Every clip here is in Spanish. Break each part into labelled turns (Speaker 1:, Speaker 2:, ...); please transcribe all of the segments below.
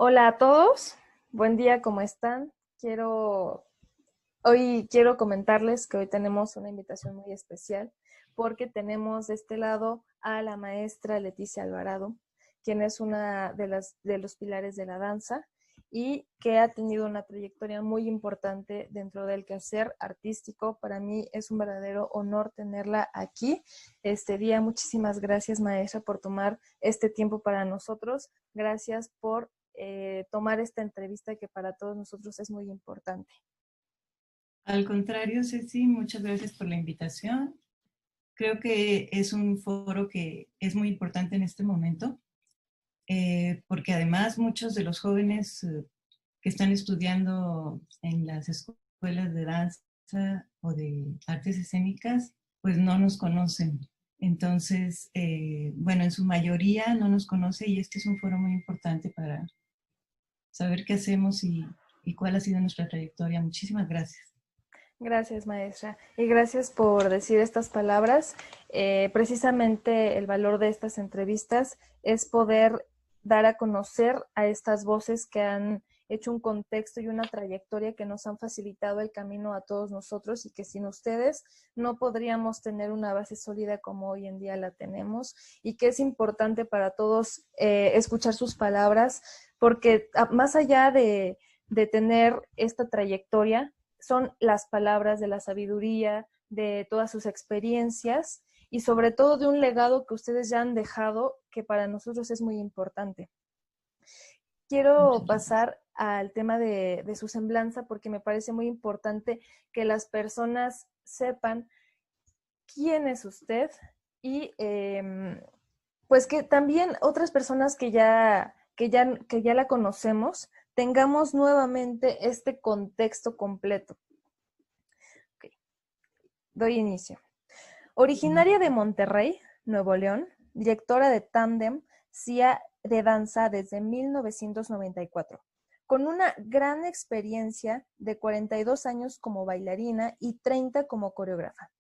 Speaker 1: Hola a todos, buen día, ¿cómo están? Hoy quiero comentarles que hoy tenemos una invitación muy especial porque tenemos de este lado a la maestra Leticia Alvarado, quien es una de los pilares de la danza y que ha tenido una trayectoria muy importante dentro del quehacer artístico. Para mí es un verdadero honor tenerla aquí este día. Muchísimas gracias, maestra, por tomar este tiempo para nosotros. Gracias por tomar esta entrevista que para todos nosotros es muy importante.
Speaker 2: Al contrario, Ceci, muchas gracias por la invitación. Creo que es un foro que es muy importante en este momento, porque además muchos de los jóvenes que están estudiando en las escuelas de danza o de artes escénicas, pues no nos conocen. Entonces, bueno, en su mayoría no nos conoce y este es un foro muy importante para saber qué hacemos y cuál ha sido nuestra trayectoria. Muchísimas gracias.
Speaker 1: Gracias, maestra. Y gracias por decir estas palabras. Precisamente el valor de estas entrevistas es poder dar a conocer a estas voces que han hecho un contexto y una trayectoria que nos han facilitado el camino a todos nosotros y que sin ustedes no podríamos tener una base sólida como hoy en día la tenemos y que es importante para todos escuchar sus palabras porque más allá de tener esta trayectoria, son las palabras de la sabiduría, de todas sus experiencias y sobre todo de un legado que ustedes ya han dejado que para nosotros es muy importante. Quiero
Speaker 2: Muchas gracias.
Speaker 1: pasar al tema de su semblanza porque me parece muy importante que las personas sepan quién es usted y pues que también otras personas que ya la conocemos tengamos nuevamente este contexto completo. Okay. Doy inicio. Originaria de Monterrey, Nuevo León, directora de Tandem CIA de danza desde 1994, con una gran experiencia de 42 años como bailarina y 30 como coreógrafa.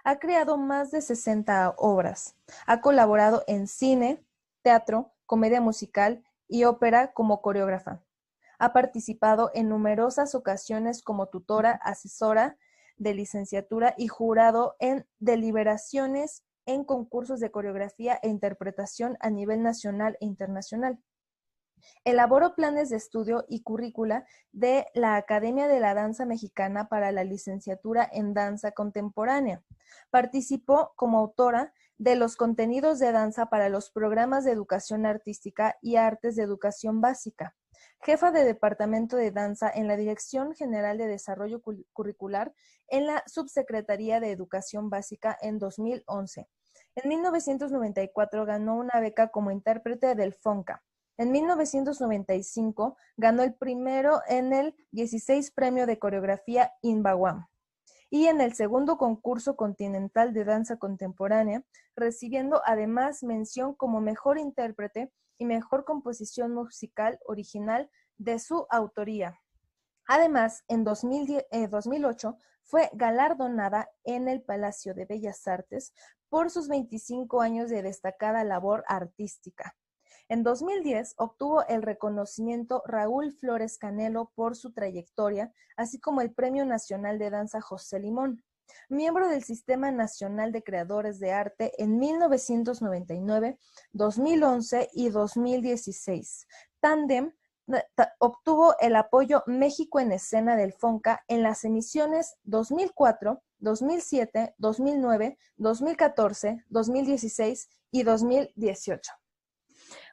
Speaker 1: Ha creado más de 60 obras. Ha colaborado en cine, teatro, comedia musical y ópera como coreógrafa. Ha participado en numerosas ocasiones como tutora, asesora de licenciatura y jurado en deliberaciones en concursos de coreografía e interpretación a nivel nacional e internacional. Elaboró planes de estudio y currícula de la Academia de la Danza Mexicana para la licenciatura en danza contemporánea. Participó como autora de los contenidos de danza para los programas de educación artística y artes de educación básica. Jefa de Departamento de Danza en la Dirección General de Desarrollo Curricular en la Subsecretaría de Educación Básica en 2011. En 1994 ganó una beca como intérprete del FONCA. En 1995 ganó el primero en el 16 Premio de Coreografía Inbaguam y en el segundo concurso continental de danza contemporánea, recibiendo además mención como mejor intérprete y mejor composición musical original de su autoría. Además, en 2008 fue galardonada en el Palacio de Bellas Artes por sus 25 años de destacada labor artística. En 2010 obtuvo el reconocimiento Raúl Flores Canelo por su trayectoria, así como el Premio Nacional de Danza José Limón. Miembro del Sistema Nacional de Creadores de Arte en 1999, 2011 y 2016. Tandem obtuvo el apoyo México en Escena del FONCA en las emisiones 2004, 2007, 2009, 2014, 2016 y 2018.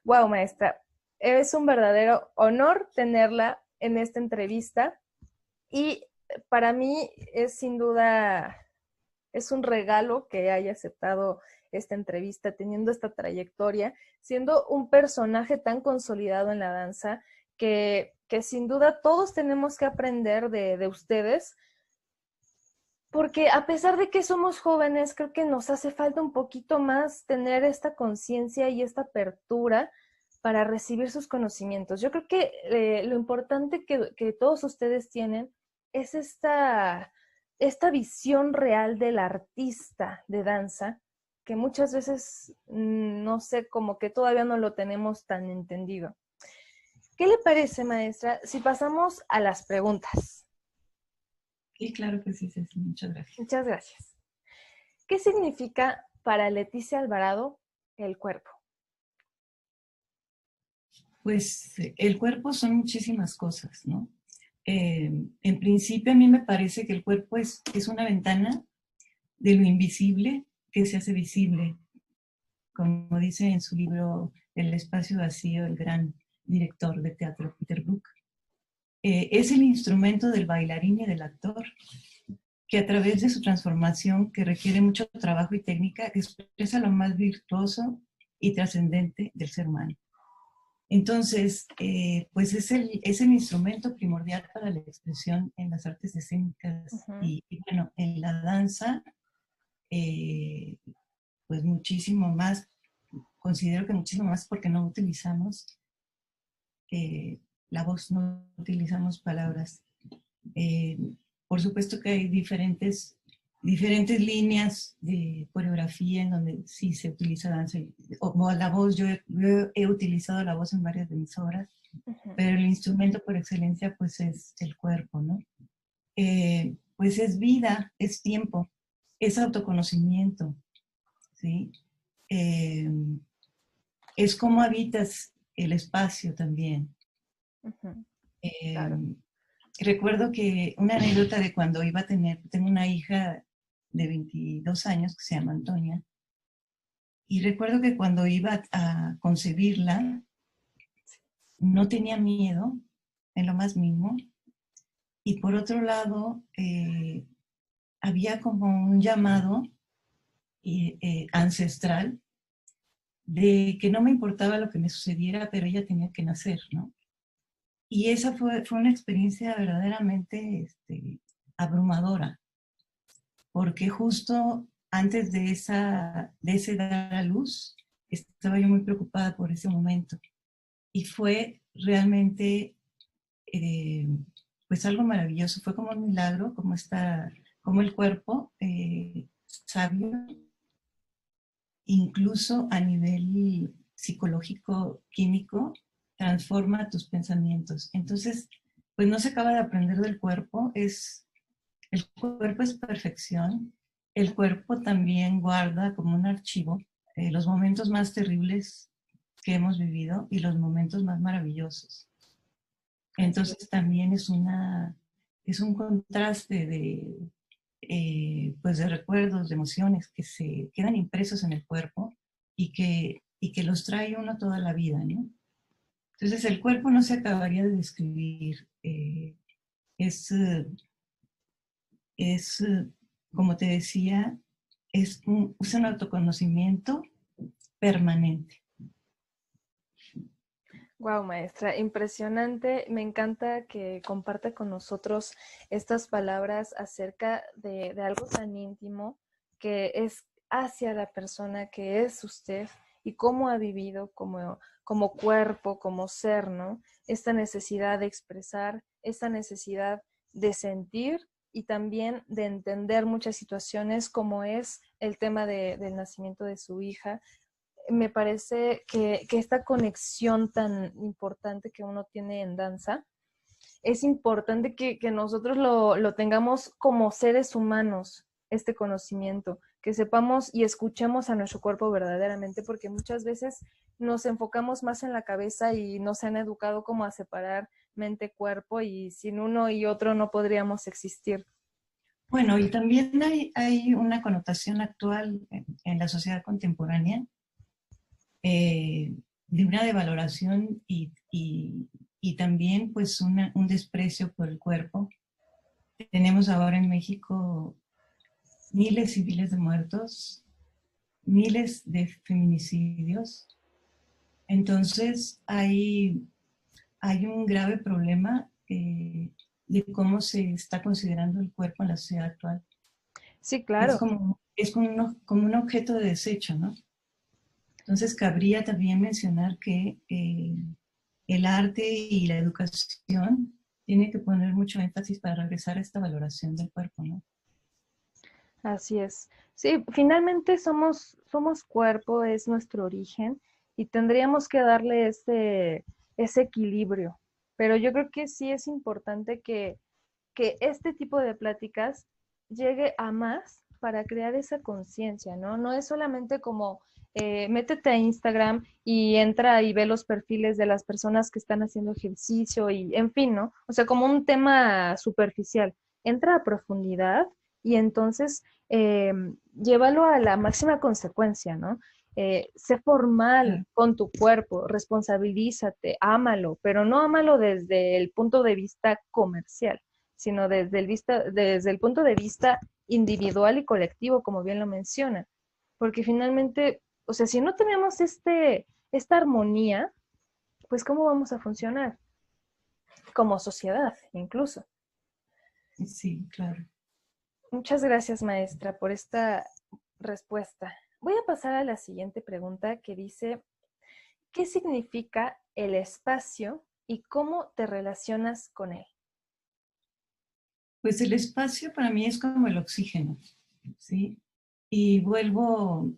Speaker 1: Wow, maestra, es un verdadero honor tenerla en esta entrevista y para mí es sin duda, es un regalo que haya aceptado esta entrevista, teniendo esta trayectoria, siendo un personaje tan consolidado en la danza que sin duda todos tenemos que aprender de ustedes, porque a pesar de que somos jóvenes, creo que nos hace falta un poquito más tener esta conciencia y esta apertura para recibir sus conocimientos. Yo creo que lo importante que todos ustedes tienen es esta visión real del artista de danza, que muchas veces, no sé, como que todavía no lo tenemos tan entendido. ¿Qué le parece, maestra, si pasamos a las preguntas?
Speaker 2: Sí, claro que sí, Ceci, muchas gracias.
Speaker 1: Muchas gracias. ¿Qué significa para Leticia Alvarado el cuerpo?
Speaker 2: Pues el cuerpo son muchísimas cosas, ¿no? En principio a mí me parece que el cuerpo es una ventana de lo invisible que se hace visible, como dice en su libro El espacio vacío, el gran director de teatro Peter Brook. Es el instrumento del bailarín y del actor que a través de su transformación, que requiere mucho trabajo y técnica, expresa lo más virtuoso y trascendente del ser humano. Entonces, pues es el instrumento primordial para la expresión en las artes escénicas y bueno, en la danza, pues muchísimo más, considero que muchísimo más porque no utilizamos la voz, no utilizamos palabras. Eh, por supuesto que hay diferentes líneas de coreografía en donde sí se utiliza danza, o la voz, yo he utilizado la voz en varias de mis obras, pero el instrumento por excelencia pues es el cuerpo, ¿no? Pues es vida, es tiempo, es autoconocimiento, ¿sí? Eh, es cómo habitas el espacio también.
Speaker 1: Claro.
Speaker 2: Recuerdo que una anécdota de cuando iba a tengo una hija de 22 años que se llama Antonia, y recuerdo que cuando iba a concebirla, no tenía miedo en lo más mínimo, y por otro lado, había como un llamado ancestral de que no me importaba lo que me sucediera, pero ella tenía que nacer, ¿no? Y esa fue una experiencia verdaderamente abrumadora, porque justo antes de ese dar a luz, estaba yo muy preocupada por ese momento. Y fue realmente, pues algo maravilloso, fue como un milagro, como el cuerpo sabio, incluso a nivel psicológico, químico, transforma tus pensamientos. Entonces, pues no se acaba de aprender del cuerpo, el cuerpo es perfección, el cuerpo también guarda como un archivo los momentos más terribles que hemos vivido y los momentos más maravillosos. Entonces también es un contraste pues de recuerdos, de emociones que se quedan impresos en el cuerpo y que los trae uno toda la vida, ¿no? Entonces el cuerpo no se acabaría de describir. Es, es, como te decía, es un autoconocimiento permanente.
Speaker 1: Wow, maestra, impresionante. Me encanta que comparte con nosotros estas palabras acerca de algo tan íntimo que es hacia la persona que es usted y cómo ha vivido como cuerpo, como ser, ¿no? Esta necesidad de expresar, esta necesidad de sentir y también de entender muchas situaciones como es el tema del nacimiento de su hija. Me parece que esta conexión tan importante que uno tiene en danza, es importante que nosotros lo tengamos como seres humanos, este conocimiento, que sepamos y escuchemos a nuestro cuerpo verdaderamente, porque muchas veces nos enfocamos más en la cabeza y nos han educado como a separar mente-cuerpo y sin uno y otro no podríamos existir.
Speaker 2: Bueno, y también hay una connotación actual en la sociedad contemporánea de una devaloración y también pues un desprecio por el cuerpo. Tenemos ahora en México miles y miles de muertos, miles de feminicidios. Entonces hay un grave problema de cómo se está considerando el cuerpo en la sociedad actual.
Speaker 1: Sí, claro.
Speaker 2: Es como un objeto de desecho, ¿no? Entonces cabría también mencionar que el arte y la educación tiene que poner mucho énfasis para regresar a esta valoración del cuerpo, ¿no?
Speaker 1: Así es. Sí, finalmente somos cuerpo, es nuestro origen y tendríamos que darle ese equilibrio. Pero yo creo que sí es importante que este tipo de pláticas llegue a más para crear esa conciencia, ¿no? No es solamente como métete a Instagram y entra y ve los perfiles de las personas que están haciendo ejercicio y en fin, ¿no? O sea, como un tema superficial. Entra a profundidad y entonces llévalo a la máxima consecuencia, ¿no? Sé formal
Speaker 2: Claro.
Speaker 1: con tu cuerpo, responsabilízate, ámalo, pero no ámalo desde el punto de vista comercial, sino desde el punto de vista individual y colectivo, como bien lo menciona. Porque finalmente, o sea, si no tenemos esta armonía, pues ¿cómo vamos a funcionar? Como sociedad, incluso.
Speaker 2: Sí, claro.
Speaker 1: Muchas gracias, maestra, por esta respuesta. Voy a pasar a la siguiente pregunta que dice, ¿qué significa el espacio y cómo te relacionas con él?
Speaker 2: Pues el espacio para mí es como el oxígeno, ¿sí? Y vuelvo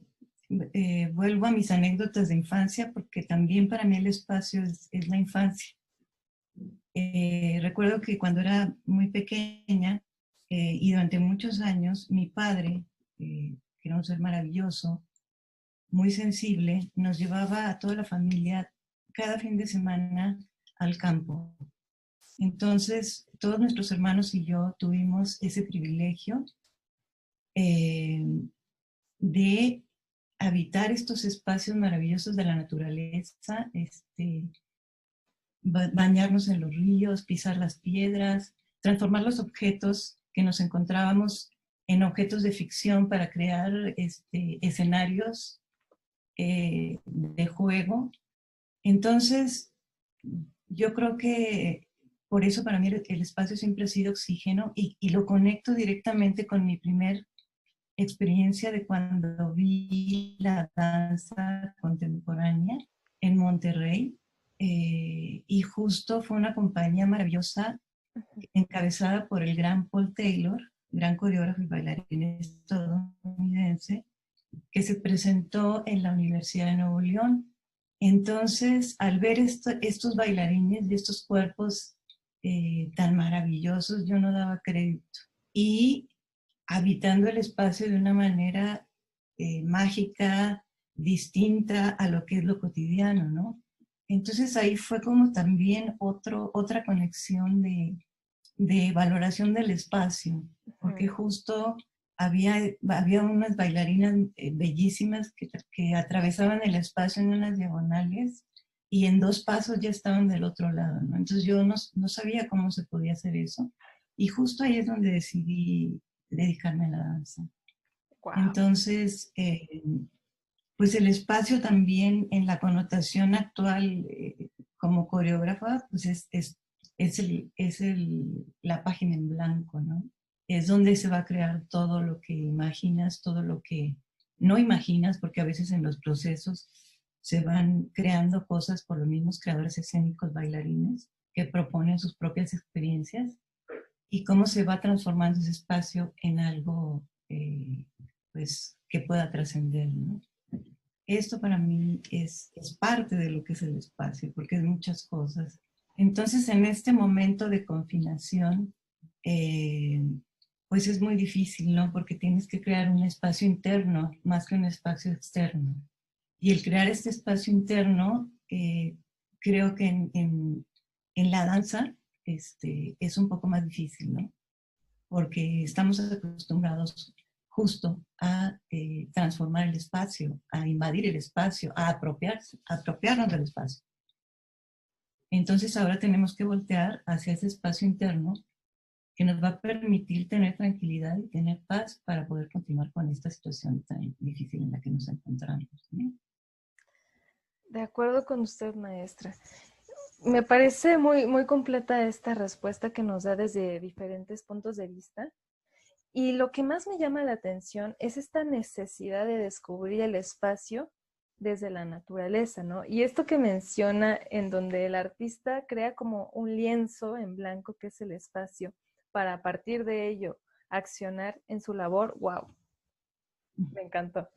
Speaker 2: a mis anécdotas de infancia porque también para mí el espacio es la infancia. Recuerdo que cuando era muy pequeña y durante muchos años, mi padre, que era un ser maravilloso, muy sensible, nos llevaba a toda la familia cada fin de semana al campo. Entonces, todos nuestros hermanos y yo tuvimos ese privilegio eh, de habitar estos espacios maravillosos de la naturaleza, bañarnos en los ríos, pisar las piedras, transformar los objetos que nos encontrábamos en objetos de ficción para crear escenarios de juego. Entonces, yo creo que por eso para mí el espacio siempre ha sido oxígeno y lo conecto directamente con mi primer experiencia de cuando vi la danza contemporánea en Monterrey. Y justo fue una compañía maravillosa encabezada por el gran Paul Taylor, gran coreógrafo y bailarín estadounidense, que se presentó en la Universidad de Nuevo León. Entonces, al ver estos bailarines y estos cuerpos tan maravillosos, yo no daba crédito. Y habitando el espacio de una manera mágica, distinta a lo que es lo cotidiano, ¿no? Entonces ahí fue como también otra conexión de valoración del espacio, porque justo había unas bailarinas bellísimas que atravesaban el espacio en unas diagonales y en 2 pasos ya estaban del otro lado, ¿no? Entonces yo no sabía cómo se podía hacer eso y justo ahí es donde decidí dedicarme a la danza.
Speaker 1: Wow.
Speaker 2: Entonces, pues el espacio también en la connotación actual como coreógrafa, pues la página en blanco, ¿no? Es donde se va a crear todo lo que imaginas, todo lo que no imaginas, porque a veces en los procesos se van creando cosas por los mismos creadores escénicos, bailarines, que proponen sus propias experiencias y cómo se va transformando ese espacio en algo pues que pueda trascender, ¿no? Esto para mí es parte de lo que es el espacio, porque es muchas cosas. Entonces, en este momento de confinación, eh, pues es muy difícil, ¿no? Porque tienes que crear un espacio interno más que un espacio externo. Y el crear este espacio interno, creo que en la danza es un poco más difícil, ¿no? Porque estamos acostumbrados justo a transformar el espacio, a invadir el espacio, apropiarnos del espacio. Entonces ahora tenemos que voltear hacia ese espacio interno que nos va a permitir tener tranquilidad y tener paz para poder continuar con esta situación tan difícil en la que nos encontramos, ¿no?
Speaker 1: De acuerdo con usted, maestra. Me parece muy, muy completa esta respuesta que nos da desde diferentes puntos de vista. Y lo que más me llama la atención es esta necesidad de descubrir el espacio desde la naturaleza, ¿no? Y esto que menciona en donde el artista crea como un lienzo en blanco que es el espacio para a partir de ello accionar en su labor, wow, me encantó.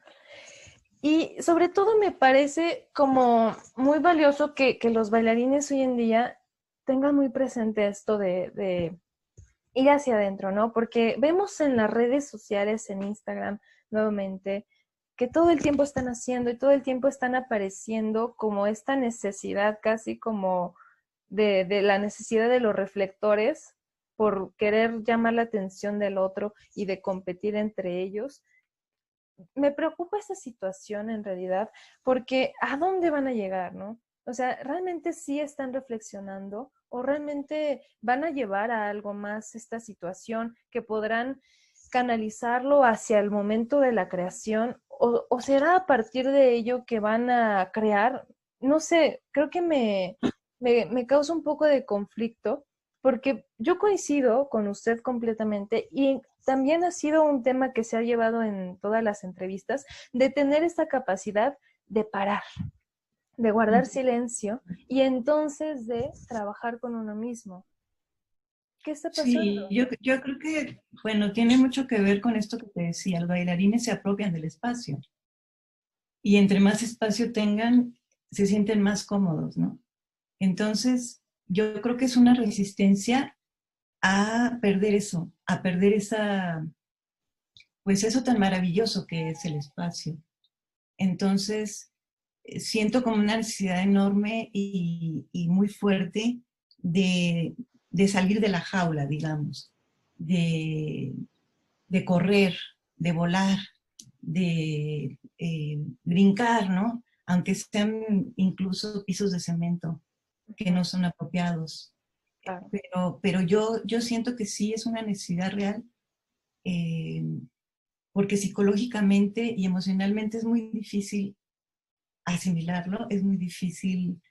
Speaker 1: Y sobre todo me parece como muy valioso que los bailarines hoy en día tengan muy presente esto de ir hacia adentro, ¿no? Porque vemos en las redes sociales, en Instagram, nuevamente, que todo el tiempo están haciendo y todo el tiempo están apareciendo como esta necesidad, casi como de la necesidad de los reflectores por querer llamar la atención del otro y de competir entre ellos. Me preocupa esa situación en realidad, porque ¿a dónde van a llegar, no? O sea, ¿realmente sí están reflexionando o realmente van a llevar a algo más esta situación que podrán canalizarlo hacia el momento de la creación o será a partir de ello que van a crear? No sé, creo que me causa un poco de conflicto porque yo coincido con usted completamente y también ha sido un tema que se ha llevado en todas las entrevistas, de tener esta capacidad de parar, de guardar silencio y entonces de trabajar con uno mismo. ¿Qué está
Speaker 2: Sí,
Speaker 1: pasando?
Speaker 2: yo creo que, bueno, tiene mucho que ver con esto que te decía, los bailarines se apropian del espacio y entre más espacio tengan, se sienten más cómodos, ¿no? Entonces, yo creo que es una resistencia a perder eso, a perder esa, pues eso tan maravilloso que es el espacio. Entonces, siento como una necesidad enorme y muy fuerte de, de, salir de la jaula, digamos, de, de correr, de volar, de brincar, ¿no? Aunque sean incluso pisos de cemento que no son apropiados.
Speaker 1: Claro,
Speaker 2: Pero yo siento que sí es una necesidad real, eh, porque psicológicamente y emocionalmente es muy difícil asimilarlo, es muy difícil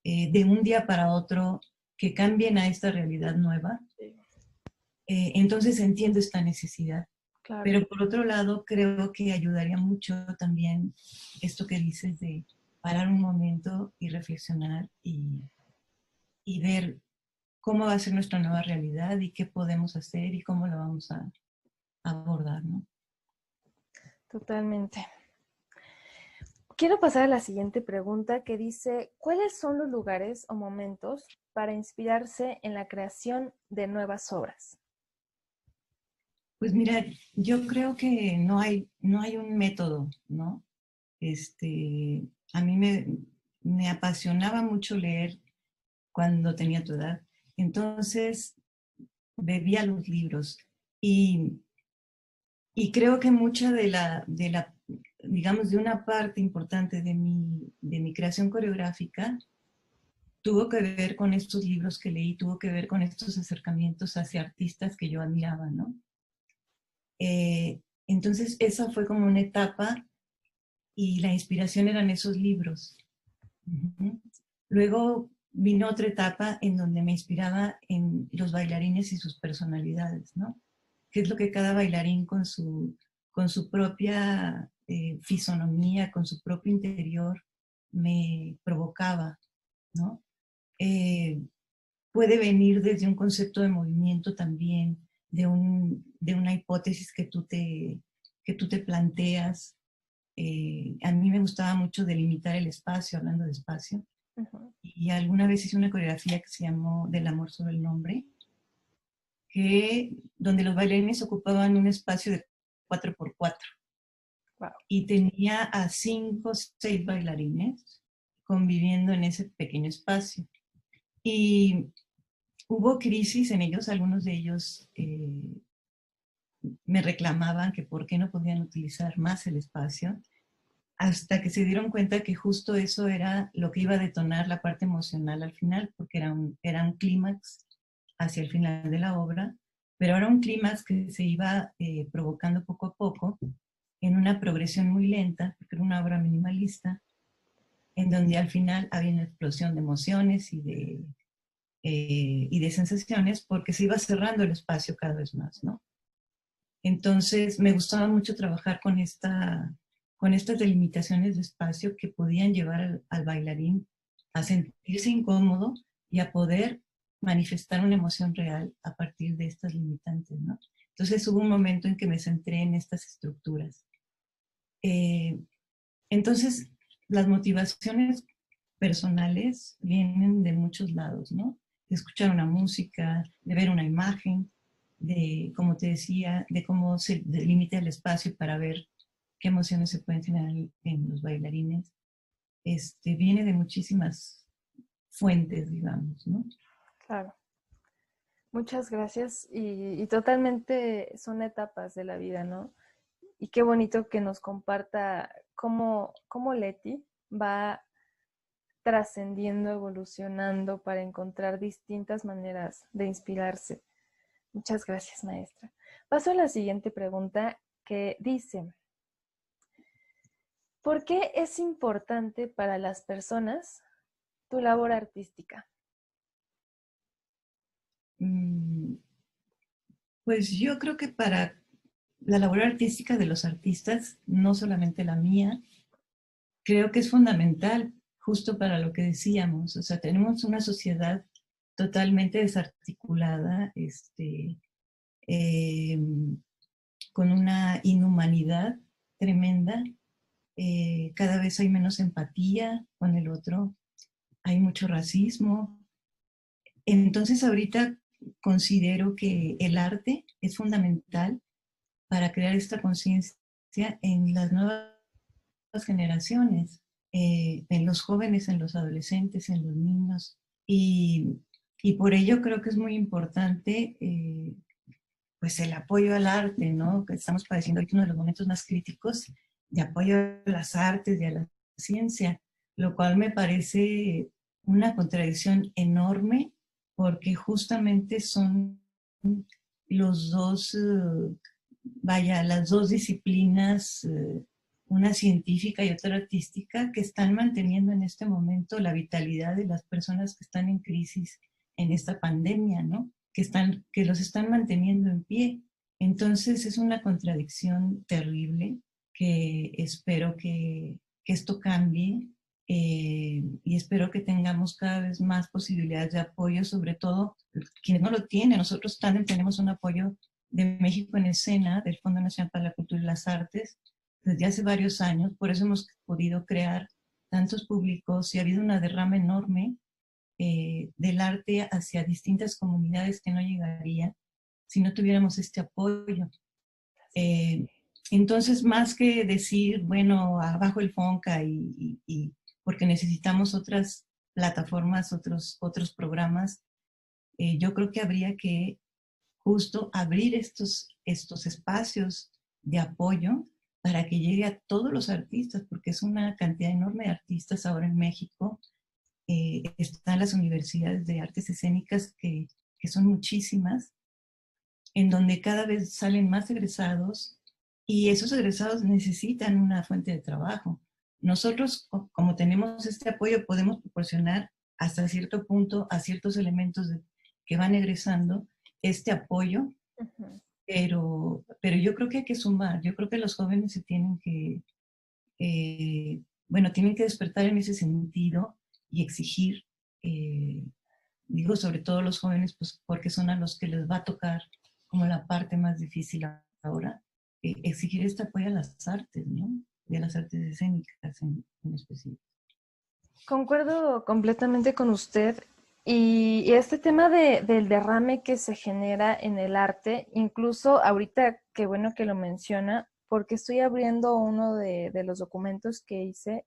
Speaker 2: de un día para otro que cambien a esta realidad nueva.
Speaker 1: sí,
Speaker 2: Entonces entiendo esta necesidad.
Speaker 1: claro,
Speaker 2: Pero por otro lado, creo que ayudaría mucho también esto que dices de parar un momento y reflexionar y ver cómo va a ser nuestra nueva realidad y qué podemos hacer y cómo lo vamos a abordar, ¿no?
Speaker 1: totalmente. Quiero pasar a la siguiente pregunta que dice, ¿cuáles son los lugares o momentos para inspirarse en la creación de nuevas obras?
Speaker 2: Pues mira, yo creo que no hay un método, ¿no? A mí me apasionaba mucho leer cuando tenía tu edad. Entonces, bebía los libros y, y creo que mucha digamos, de una parte importante de mi creación coreográfica tuvo que ver con estos libros que leí, tuvo que ver con estos acercamientos hacia artistas que yo admiraba, ¿no? Entonces, esa fue como una etapa y la inspiración eran esos libros. Uh-huh. Luego vino otra etapa en donde me inspiraba en los bailarines y sus personalidades, ¿no? Qué es lo que cada bailarín con su propia fisonomía, con su propio interior, me provocaba, ¿no? Eh, Puede venir desde un concepto de movimiento también, de una hipótesis que tú te planteas. A mí me gustaba mucho delimitar el espacio, hablando de espacio,
Speaker 1: Ujú.
Speaker 2: y alguna vez hice una coreografía que se llamó Del amor sobre el nombre, donde los bailarines ocupaban un espacio de 4x4
Speaker 1: Wow.
Speaker 2: y tenía a 5 o 6 bailarines conviviendo en ese pequeño espacio. Y hubo crisis en ellos, algunos de ellos me reclamaban que por qué no podían utilizar más el espacio, hasta que se dieron cuenta que justo eso era lo que iba a detonar la parte emocional al final, porque era un clímax hacia el final de la obra, pero era un clímax que se iba provocando poco a poco en una progresión muy lenta, porque era una obra minimalista, en donde al final había una explosión de emociones y de sensaciones, porque se iba cerrando el espacio cada vez más, ¿no? Entonces me gustaba mucho trabajar con estas delimitaciones de espacio que podían llevar al bailarín a sentirse incómodo y a poder manifestar una emoción real a partir de estas limitantes, ¿no? Entonces hubo un momento en que me centré en estas estructuras. Eh, Entonces, las motivaciones personales vienen de muchos lados, ¿no? De escuchar una música, de ver una imagen, de, como te decía, de cómo se delimita el espacio para ver qué emociones se pueden generar en los bailarines. Viene de muchísimas fuentes, digamos, ¿no?
Speaker 1: Claro. Muchas gracias y totalmente son etapas de la vida, ¿no? Y qué bonito que nos comparta cómo Leti va trascendiendo, evolucionando para encontrar distintas maneras de inspirarse. Muchas gracias, maestra. Paso a la siguiente pregunta que dice, ¿por qué es importante para las personas tu labor artística?
Speaker 2: Mm, Pues yo creo que para la labor artística de los artistas, no solamente la mía, creo que es fundamental justo para lo que decíamos. O sea, tenemos una sociedad totalmente desarticulada, eh, con una inhumanidad tremenda. Cada vez hay menos empatía con el otro, hay mucho racismo. Entonces ahorita considero que el arte es fundamental para crear esta conciencia en las nuevas generaciones, en los jóvenes, en los adolescentes, en los niños. Y, y por ello creo que es muy importante pues el apoyo al arte, ¿no? Que estamos padeciendo ahorita uno de los momentos más críticos de apoyo a las artes y a la ciencia, lo cual me parece una contradicción enorme porque justamente son los dos, vaya, las dos disciplinas, una científica y otra artística, que están manteniendo en este momento la vitalidad de las personas que están en crisis en esta pandemia, ¿no? Que los están manteniendo en pie. Entonces es una contradicción terrible que espero que esto cambie y espero que tengamos cada vez más posibilidades de apoyo, sobre todo quienes no lo tienen. Nosotros también tenemos un apoyo de México en Escena, del Fondo Nacional para la Cultura y las Artes, desde hace varios años. Por eso hemos podido crear tantos públicos y ha habido una derrama enorme del arte hacia distintas comunidades que no llegaría si no tuviéramos este apoyo. Eh, entonces, más que decir, bueno, abajo el FONCA porque necesitamos otras plataformas, otros programas, yo creo que habría que justo abrir estos espacios de apoyo para que llegue a todos los artistas, porque es una cantidad enorme de artistas ahora en México. Están las universidades de artes escénicas que son muchísimas, en donde cada vez salen más egresados y esos egresados necesitan una fuente de trabajo. Nosotros, como tenemos este apoyo, podemos proporcionar hasta cierto punto a ciertos elementos que van egresando este apoyo, pero yo creo que hay que sumar. Yo creo que los jóvenes se tienen bueno, tienen que despertar en ese sentido y exigir, digo sobre todo los jóvenes, pues porque son a los que les va a tocar como la parte más difícil ahora, exigir este apoyo a las artes, ¿no? Y a las artes escénicas en específico.
Speaker 1: Concuerdo completamente con usted y este tema del derrame que se genera en el arte, incluso ahorita, qué bueno que lo menciona, porque estoy abriendo uno de los documentos que hice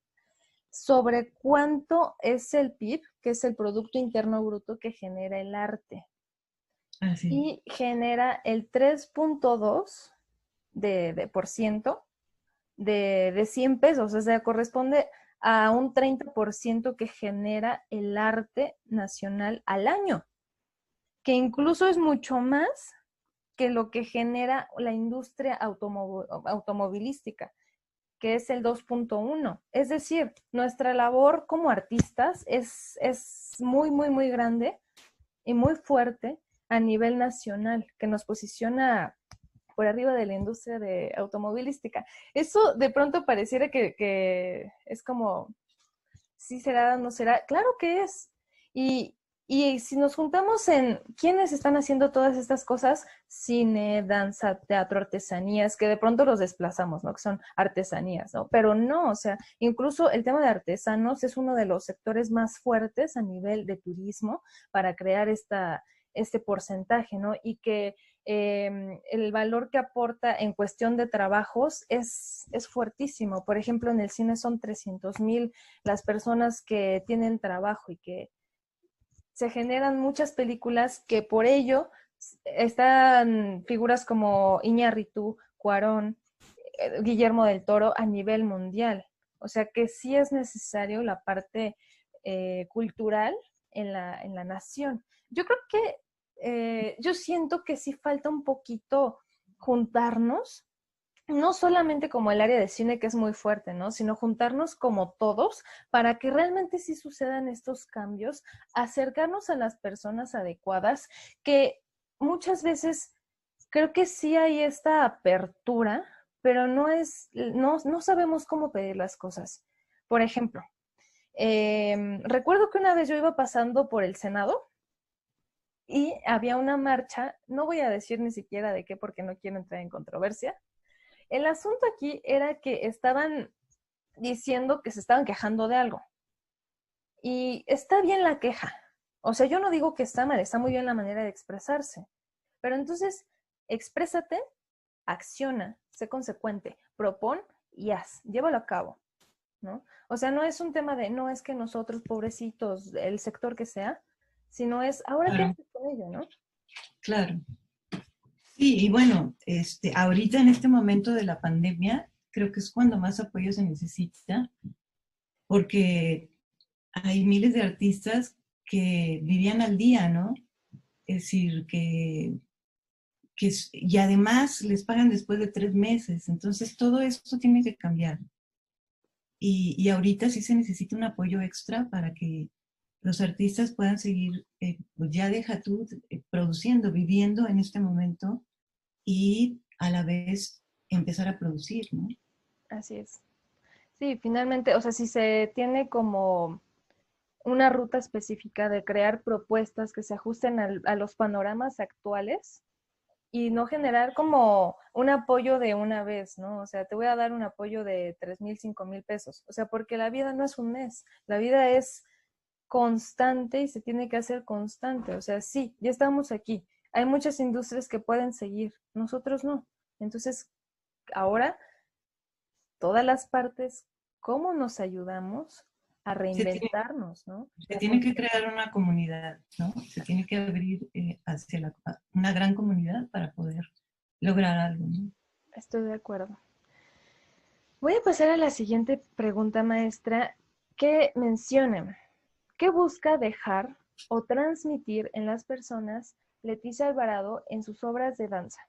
Speaker 1: sobre cuánto es el PIB, que es el Producto Interno Bruto que genera el arte.
Speaker 2: Así.
Speaker 1: Y genera el 3.2 por ciento de 100 pesos, o sea, corresponde a un 30% que genera el arte nacional al año, que incluso es mucho más que lo que genera la industria automovilística, que es el 2.1. Es decir, nuestra labor como artistas es muy, muy, muy grande y muy fuerte a nivel nacional, que nos posiciona por arriba de la industria de automovilística. Eso de pronto pareciera que es como, ¿sí será, no será? Claro que es. Y Y si nos juntamos en quiénes están haciendo todas estas cosas, cine, danza, teatro, artesanías, que de pronto los desplazamos, ¿no? Que son artesanías, ¿no? Pero no, o sea, incluso el tema de artesanos es uno de los sectores más fuertes a nivel de turismo para crear este porcentaje, ¿no? Y que el valor que aporta en cuestión de trabajos es fuertísimo. Por ejemplo, en el cine son 300,000 las personas que tienen trabajo y que se generan muchas películas que por ello están figuras como Iñárritu, Cuarón, Guillermo del Toro a nivel mundial. O sea que sí es necesario la parte cultural en la nación. Yo creo que, yo siento que sí falta un poquito juntarnos, no solamente como el área de cine que es muy fuerte, ¿no? Sino juntarnos como todos para que realmente sí sucedan estos cambios, acercarnos a las personas adecuadas, que muchas veces creo que sí hay esta apertura, pero no sabemos cómo pedir las cosas. Por ejemplo, recuerdo que una vez yo iba pasando por el Senado y había una marcha, no voy a decir ni siquiera de qué porque no quiero entrar en controversia. El asunto aquí era que estaban diciendo que se estaban quejando de algo. Y está bien la queja. O sea, yo no digo que está mal, está muy bien la manera de expresarse. Pero entonces, exprésate, acciona, sé consecuente, propón y haz, llévalo a cabo, ¿no? O sea, no es un tema de, no es que nosotros, pobrecitos, el sector que sea, sino es, ahora qué
Speaker 2: Claro,
Speaker 1: haces con ello, ¿no?
Speaker 2: claro. Sí, y bueno, ahorita en este momento de la pandemia, creo que es cuando más apoyo se necesita, porque hay miles de artistas que vivían al día, ¿no? Es decir, y además les pagan después de 3 meses, entonces todo esto tiene que cambiar. Y ahorita sí se necesita un apoyo extra para que los artistas puedan seguir, pues ya deja tú, produciendo, viviendo en este momento y a la vez empezar a producir, ¿no?
Speaker 1: Así es. Sí, finalmente, o sea, si se tiene como una ruta específica de crear propuestas que se ajusten a los panoramas actuales y no generar como un apoyo de una vez, ¿no? O sea, te voy a dar un apoyo de 3,000, 5,000 pesos. O sea, porque la vida no es un mes, la vida es constante y se tiene que hacer constante. O sea, sí, ya estamos aquí. Hay muchas industrias que pueden seguir, nosotros no. Entonces, ahora todas las partes, ¿cómo nos ayudamos a
Speaker 2: Se tiene,
Speaker 1: reinventarnos, ¿no?
Speaker 2: se tiene que crear una comunidad, ¿no? Se tiene que abrir hacia una gran comunidad para poder lograr algo, ¿no?
Speaker 1: Estoy de acuerdo. Voy a pasar a la siguiente pregunta, maestra, que mencionen qué busca dejar o transmitir en las personas Leticia Alvarado en sus obras de danza.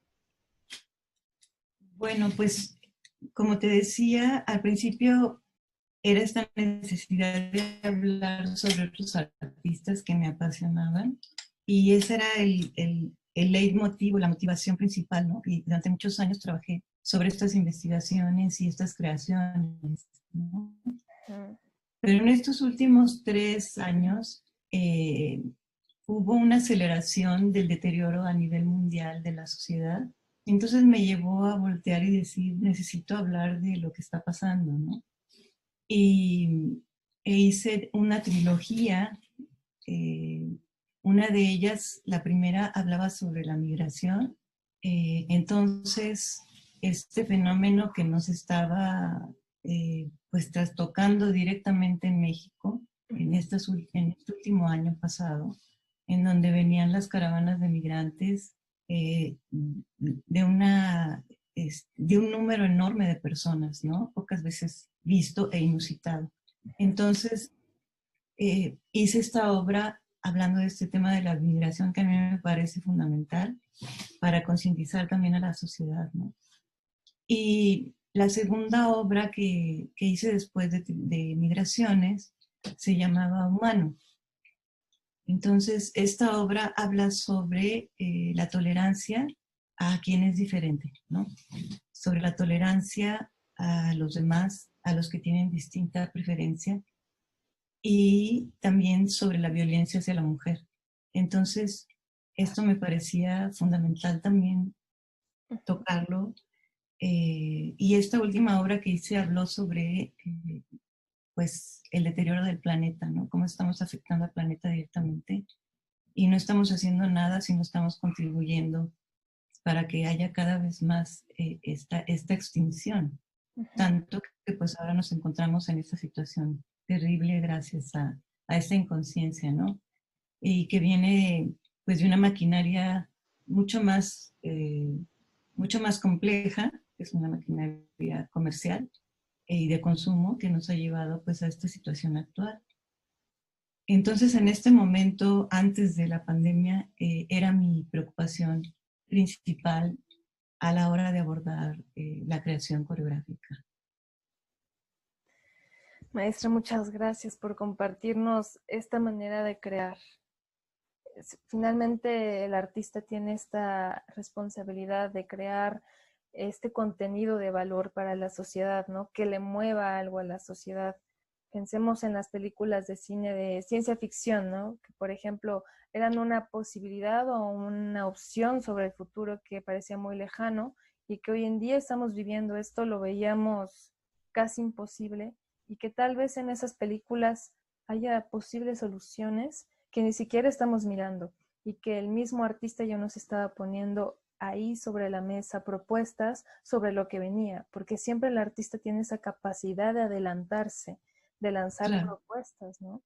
Speaker 2: Bueno, pues como te decía, al principio era esta necesidad de hablar sobre otros artistas que me apasionaban y ese era el leitmotiv, la motivación principal, ¿no? Y durante muchos años trabajé sobre estas investigaciones y estas creaciones, ¿no?
Speaker 1: Mm.
Speaker 2: Pero en estos últimos 3 años hubo una aceleración del deterioro a nivel mundial de la sociedad. Entonces me llevó a voltear y decir, necesito hablar de lo que está pasando, ¿no? Y hice una trilogía. eh, una de ellas, la primera, hablaba sobre la migración. Entonces, este fenómeno que nos estaba pues trastocando directamente en México en este último año pasado, en donde venían las caravanas de migrantes de de un número enorme de personas, ¿no? Pocas veces visto e inusitado. Entonces, hice esta obra hablando de este tema de la migración que a mí me parece fundamental para concientizar también a la sociedad, ¿no? Y la segunda obra que hice después de migraciones se llamaba Humano. Entonces, esta obra habla sobre la tolerancia a quien es diferente, ¿no? Sobre la tolerancia a los demás, a los que tienen distinta preferencia, y también sobre la violencia hacia la mujer. Entonces, esto me parecía fundamental también tocarlo. Y esta última obra que hice habló sobre pues, el deterioro del planeta, ¿no? Cómo estamos afectando al planeta directamente y no estamos haciendo nada si no estamos contribuyendo para que haya cada vez más esta extinción. Tanto que pues ahora nos encontramos en esta situación terrible gracias a esta inconsciencia, ¿no? Y que viene pues de una maquinaria mucho más compleja, que es una maquinaria comercial y de consumo que nos ha llevado pues a esta situación actual. Entonces, en este momento, antes de la pandemia, era mi preocupación principal a la hora de abordar la creación coreográfica.
Speaker 1: Maestra, muchas gracias por compartirnos esta manera de crear. Finalmente, el artista tiene esta responsabilidad de crear este contenido de valor para la sociedad, ¿no? Que le mueva algo a la sociedad. Pensemos en las películas de cine de ciencia ficción, ¿no? Que, por ejemplo, eran una posibilidad o una opción sobre el futuro que parecía muy lejano y que hoy en día estamos viviendo esto, lo veíamos casi imposible y que tal vez en esas películas haya posibles soluciones que ni siquiera estamos mirando y que el mismo artista ya nos estaba poniendo ahí sobre la mesa propuestas sobre lo que venía, porque siempre el artista tiene esa capacidad de adelantarse, de lanzar
Speaker 2: Claro.
Speaker 1: propuestas, ¿no?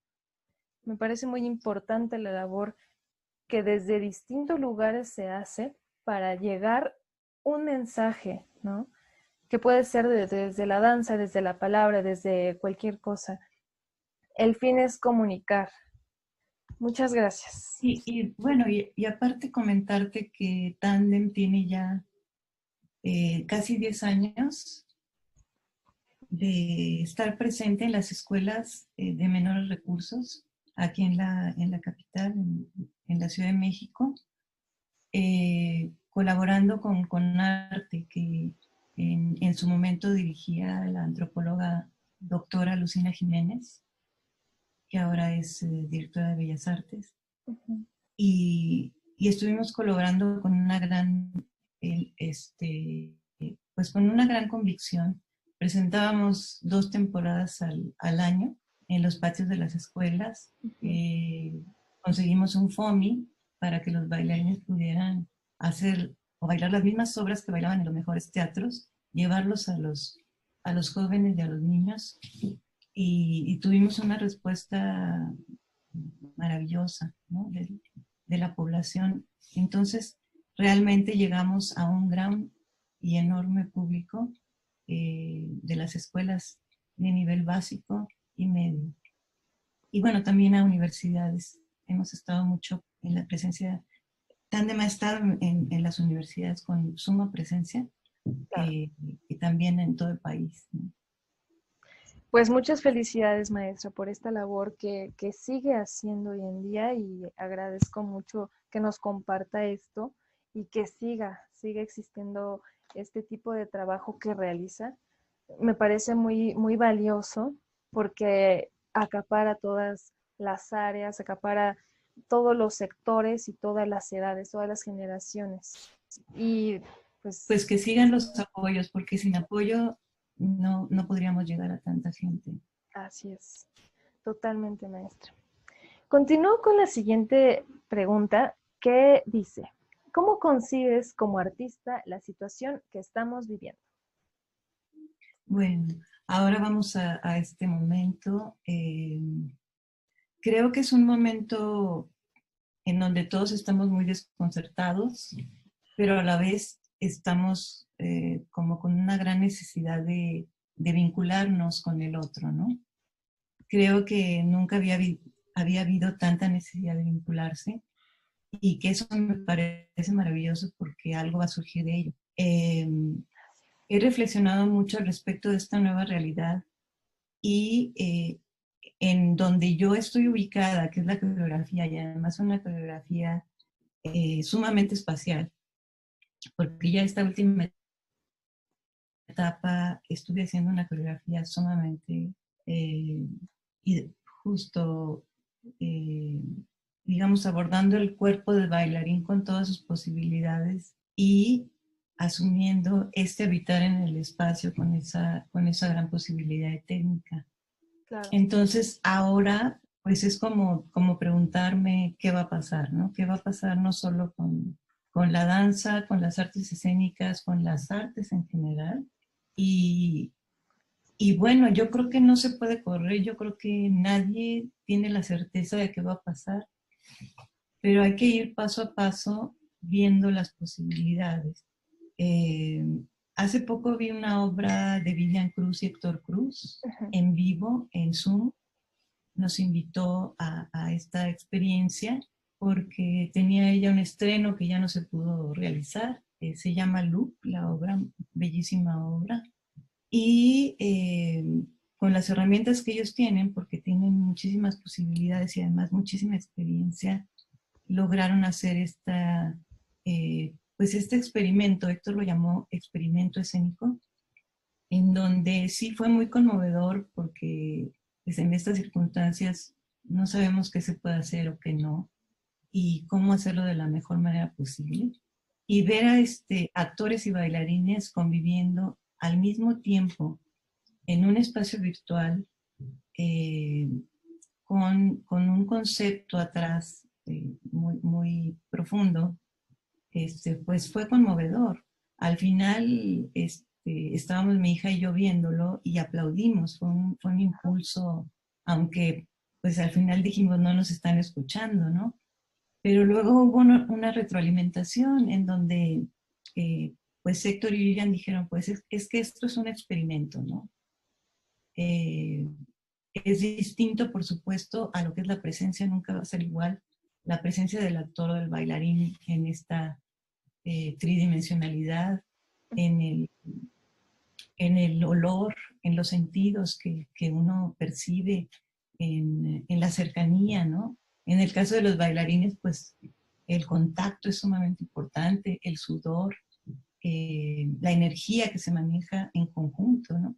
Speaker 1: Me parece muy importante la labor que desde distintos lugares se hace para llegar un mensaje, ¿no? Que puede ser desde la danza, desde la palabra, desde cualquier cosa. El fin es comunicar. Muchas gracias.
Speaker 2: Bueno, y aparte comentarte que Tandem tiene ya casi 10 años de estar presente en las escuelas de menores recursos aquí en la capital, en la Ciudad de México, colaborando con Arte, que en su momento dirigía la antropóloga doctora Lucina Jiménez, que ahora es directora de Bellas Artes. Y estuvimos colaborando con una gran, pues con una gran convicción. Presentábamos 2 temporadas al año en los patios de las escuelas. Conseguimos un FOMI para que los bailarines pudieran hacer o bailar las mismas obras que bailaban en los mejores teatros, llevarlos a los jóvenes y a los niños. Y tuvimos una respuesta maravillosa, ¿no? De la población. Entonces, realmente llegamos a un gran y enorme público de las escuelas de nivel básico y medio. Y bueno, también a universidades. Hemos estado mucho en la presencia, Tandem ha estado en las universidades con suma presencia
Speaker 1: Claro.
Speaker 2: y también en todo el país, ¿no?
Speaker 1: Pues muchas felicidades, maestra, por esta labor que sigue haciendo hoy en día y agradezco mucho que nos comparta esto y que siga existiendo este tipo de trabajo que realiza. Me parece muy valioso porque acapara todas las áreas, acapara todos los sectores y todas las edades, todas las generaciones. Y
Speaker 2: Pues
Speaker 1: pues
Speaker 2: que sigan los apoyos, porque sin apoyo no podríamos llegar a tanta gente.
Speaker 1: así es, totalmente, maestra. Continúo con la siguiente pregunta que dice, ¿cómo concibes como artista la situación que estamos viviendo?
Speaker 2: Bueno, ahora vamos a este momento. Creo que es un momento en donde todos estamos muy desconcertados, pero a la vez estamos como con una gran necesidad de vincularnos con el otro, ¿no? Creo que nunca había habido tanta necesidad de vincularse y que eso me parece maravilloso porque algo va a surgir de ello. He reflexionado mucho al respecto de esta nueva realidad y en donde yo estoy ubicada, que es la coreografía, y además una coreografía sumamente espacial, porque ya esta última etapa estuve haciendo una coreografía sumamente eh, y justo eh, digamos, abordando el cuerpo del bailarín con todas sus posibilidades y asumiendo este habitar en el espacio con esa gran posibilidad de técnica.
Speaker 1: Claro.
Speaker 2: Entonces, ahora, pues es como preguntarme qué va a pasar, ¿no? ¿Qué va a pasar no solo con la danza, con las artes escénicas, con las artes en general? Y, y bueno, yo creo que no se puede correr, yo creo que nadie tiene la certeza de qué va a pasar, pero hay que ir paso a paso viendo las posibilidades. Eh, Hace poco vi una obra de Vivian Cruz y Héctor Cruz
Speaker 1: Ujú.
Speaker 2: en vivo, en Zoom. Nos invitó a esta experiencia porque tenía ella un estreno que ya no se pudo realizar. Se llama Loop, la obra, bellísima obra. Y con las herramientas que ellos tienen, porque tienen muchísimas posibilidades y además muchísima experiencia, lograron hacer pues este experimento. Héctor lo llamó experimento escénico, en donde sí fue muy conmovedor porque pues, en estas circunstancias no sabemos qué se puede hacer o qué no, y cómo hacerlo de la mejor manera posible. Y ver a actores y bailarines conviviendo al mismo tiempo en un espacio virtual eh, con un concepto atrás muy profundo, pues fue conmovedor. Al final estábamos mi hija y yo viéndolo y aplaudimos, fue un impulso, aunque pues al final dijimos no nos están escuchando, ¿no? Pero luego hubo una retroalimentación en donde pues Héctor y Vivian dijeron, pues es que esto es un experimento, ¿no? Eh, es distinto, por supuesto, a lo que es la presencia, nunca va a ser igual la presencia del actor o del bailarín en esta tridimensionalidad, en en el olor, en los sentidos que uno percibe, en la cercanía, ¿no? En el caso de los bailarines, pues el contacto es sumamente importante, el sudor, la energía que se maneja en conjunto, ¿no?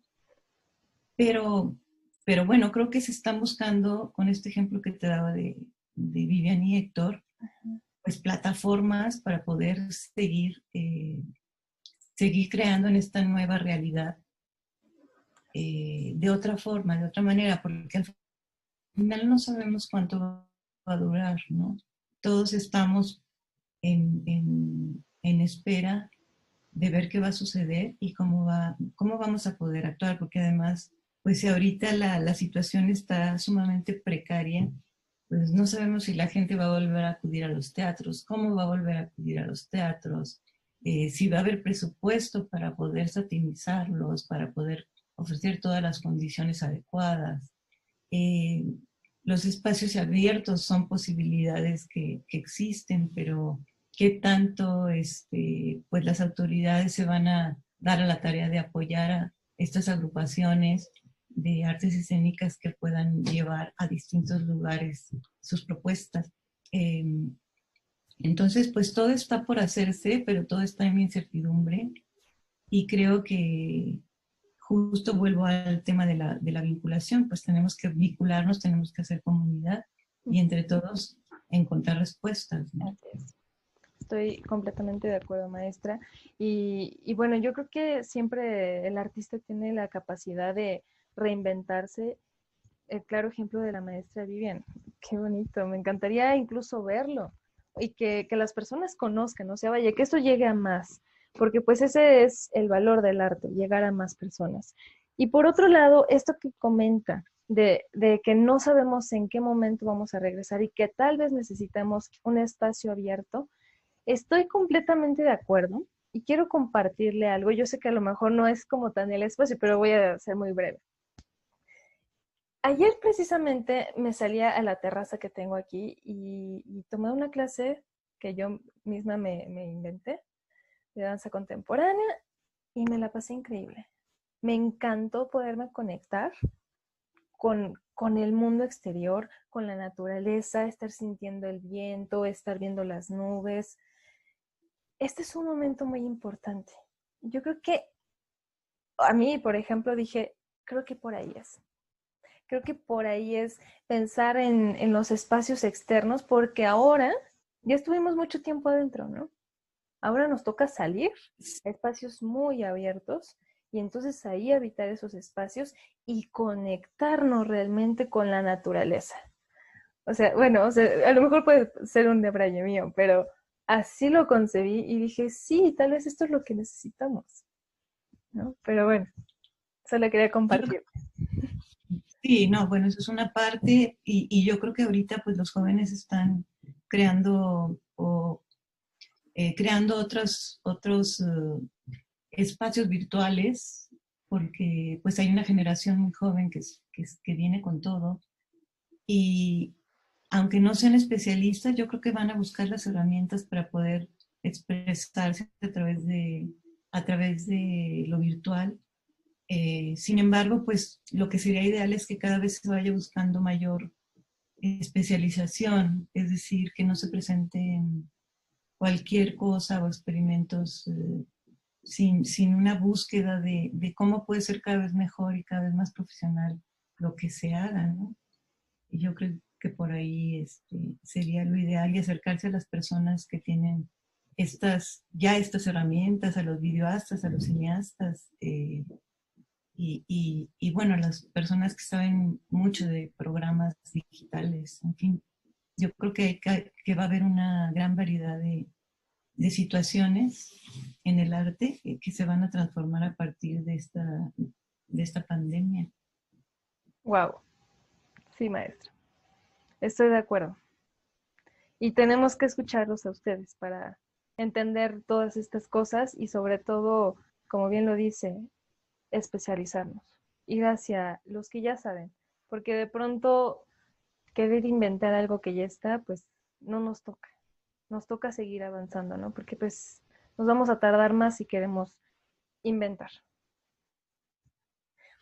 Speaker 2: Pero, pero bueno, creo que se están buscando, con este ejemplo que te daba de Vivian y Héctor, pues plataformas para poder seguir creando en esta nueva realidad de otra forma, de otra manera, porque al final no sabemos cuánto va a durar, ¿no? Todos estamos en espera de ver qué va a suceder y cómo vamos a poder actuar, porque además, pues si ahorita la situación está sumamente precaria, pues no sabemos si la gente va a volver a acudir a los teatros, cómo va a volver a acudir a los teatros, si va a haber presupuesto para poder satinizarlos, para poder ofrecer todas las condiciones adecuadas. Eh, los espacios abiertos son posibilidades que existen, pero qué tanto pues las autoridades se van a dar a la tarea de apoyar a estas agrupaciones de artes escénicas que puedan llevar a distintos lugares sus propuestas. Eh, entonces, pues todo está por hacerse, pero todo está en incertidumbre y creo que justo vuelvo al tema de la vinculación, pues tenemos que vincularnos, tenemos que hacer comunidad y entre todos encontrar respuestas, ¿no?
Speaker 1: Así es. Estoy completamente de acuerdo, maestra. Y bueno, yo creo que siempre el artista tiene la capacidad de reinventarse. El claro ejemplo de la maestra Vivian. Qué bonito, me encantaría incluso verlo y que las personas conozcan, o sea, vaya, que esto llegue a más, porque pues ese es el valor del arte, llegar a más personas. Y por otro lado, esto que comenta de que no sabemos en qué momento vamos a regresar y que tal vez necesitamos un espacio abierto, estoy completamente de acuerdo y quiero compartirle algo. Yo sé que a lo mejor no es como tan el espacio, pero voy a ser muy breve. Ayer precisamente me salía a la terraza que tengo aquí y tomé una clase que yo misma me inventé de danza contemporánea y me la pasé increíble. Me encantó poderme conectar con el mundo exterior, con la naturaleza, estar sintiendo el viento, estar viendo las nubes. Este es un momento muy importante. Yo creo que a mí, por ejemplo, dije, creo que por ahí es. Creo que por ahí es pensar en los espacios externos, porque ahora ya estuvimos mucho tiempo adentro, ¿no? Ahora nos toca salir a espacios muy abiertos y entonces ahí habitar esos espacios y conectarnos realmente con la naturaleza. O sea, bueno, o sea, a lo mejor puede ser un debraye mío, pero así lo concebí y dije, sí, tal vez esto es lo que necesitamos, ¿no? Pero bueno, solo quería compartir.
Speaker 2: Sí, no, bueno, eso es una parte y yo creo que ahorita pues los jóvenes están creando creando otros espacios virtuales porque pues hay una generación muy joven que viene con todo y aunque no sean especialistas, yo creo que van a buscar las herramientas para poder expresarse a través de lo virtual. Sin embargo, pues lo que sería ideal es que cada vez se vaya buscando mayor especialización, es decir, que no se presenten cualquier cosa o experimentos sin una búsqueda de cómo puede ser cada vez mejor y cada vez más profesional lo que se haga, ¿no? Y yo creo que por ahí sería lo ideal y acercarse a las personas que tienen estas herramientas, a los videoastas, a los cineastas, y bueno, las personas que saben mucho de programas digitales, en fin, yo creo que va a haber una gran variedad de situaciones en el arte que se van a transformar a partir de esta pandemia.
Speaker 1: Wow, sí, maestro, estoy de acuerdo. Y tenemos que escucharlos a ustedes para entender todas estas cosas y sobre todo, como bien lo dice, especializarnos, ir hacia los que ya saben, porque de pronto querer inventar algo que ya está, pues no nos toca seguir avanzando, ¿no? Porque pues nos vamos a tardar más si queremos inventar.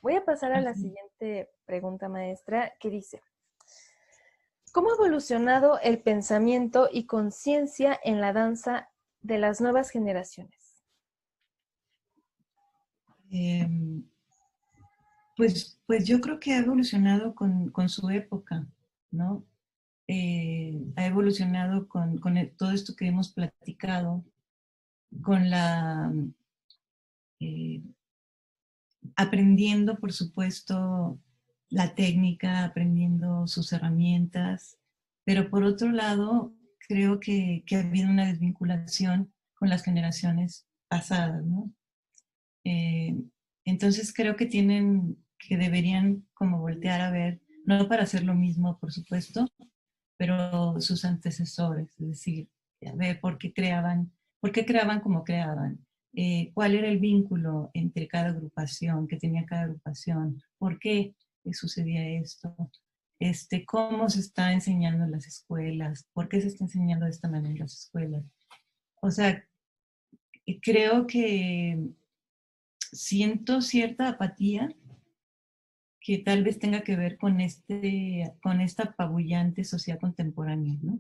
Speaker 1: Voy a pasar a la
Speaker 2: Así.
Speaker 1: siguiente pregunta, maestra, que dice, ¿cómo ha evolucionado el pensamiento y conciencia en la danza de las nuevas generaciones?
Speaker 2: Eh, pues yo creo que ha evolucionado con su época, ¿no? Ha evolucionado con todo esto que hemos platicado, con eh, aprendiendo, por supuesto, la técnica, aprendiendo sus herramientas, pero por otro lado, creo que ha habido una desvinculación con las generaciones pasadas, ¿no? Eh, entonces creo que deberían como voltear a ver, no para hacer lo mismo, por supuesto, pero sus antecesores, es decir, a ver por qué creaban como creaban, cuál era el vínculo entre cada agrupación, que tenía cada agrupación, por qué sucedía esto, cómo se está enseñando en las escuelas, por qué se está enseñando de esta manera en las escuelas. O sea, creo que siento cierta apatía que tal vez tenga que ver con esta apabullante sociedad contemporánea, ¿no?